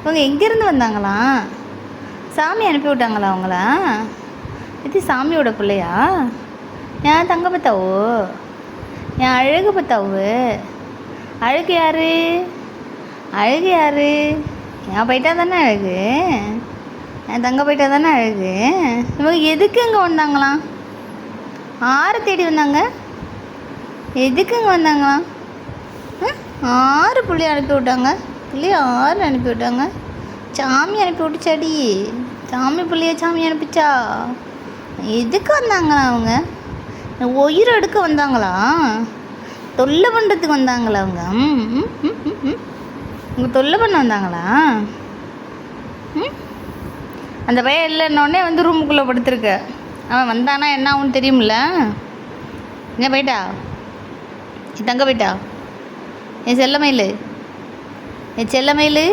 இவங்க எங்கேருந்து வந்தாங்களா? சாமி அனுப்பி விட்டாங்களா அவங்கள? இது சாமியோட பிள்ளையா? என் தங்க பத்தாவோ? என் அழகு பத்தாவு? அழகு யாரு? அழகு யாரு? என் போயிட்டா தானே அழகு? என் தங்க போயிட்டா தானே அழகு? இவங்க எதுக்கு இங்கே வந்தாங்களாம்? ஆறு தேடி வந்தாங்க. எதுக்கு இங்கே வந்தாங்களாம்? ஆறு புள்ளைய அனுப்பி விட்டாங்க. புள்ளைய ஆறு அனுப்பி விட்டாங்க. சாமி அனுப்பி விட்டுச்சாடி. சாமி பிள்ளைய சாமி அனுப்பிச்சா. எதுக்கு வந்தாங்களா அவங்க? உயிரை எடுக்க வந்தாங்களா? தொல்லை பண்ணுறதுக்கு வந்தாங்களா அவங்க? உங்கள் தொல்லை பண்ண வந்தாங்களா? அந்த பையன் இல்லைன்னொடனே வந்து ரூமுக்குள்ளே படுத்துருக்க. அவன் வந்தானா என்ன ஆகுன்னு தெரியுமில்ல? என்ன போயிட்டா? என் தங்க போயிட்டா? என் செல்ல மயில், என் செல்ல மயில்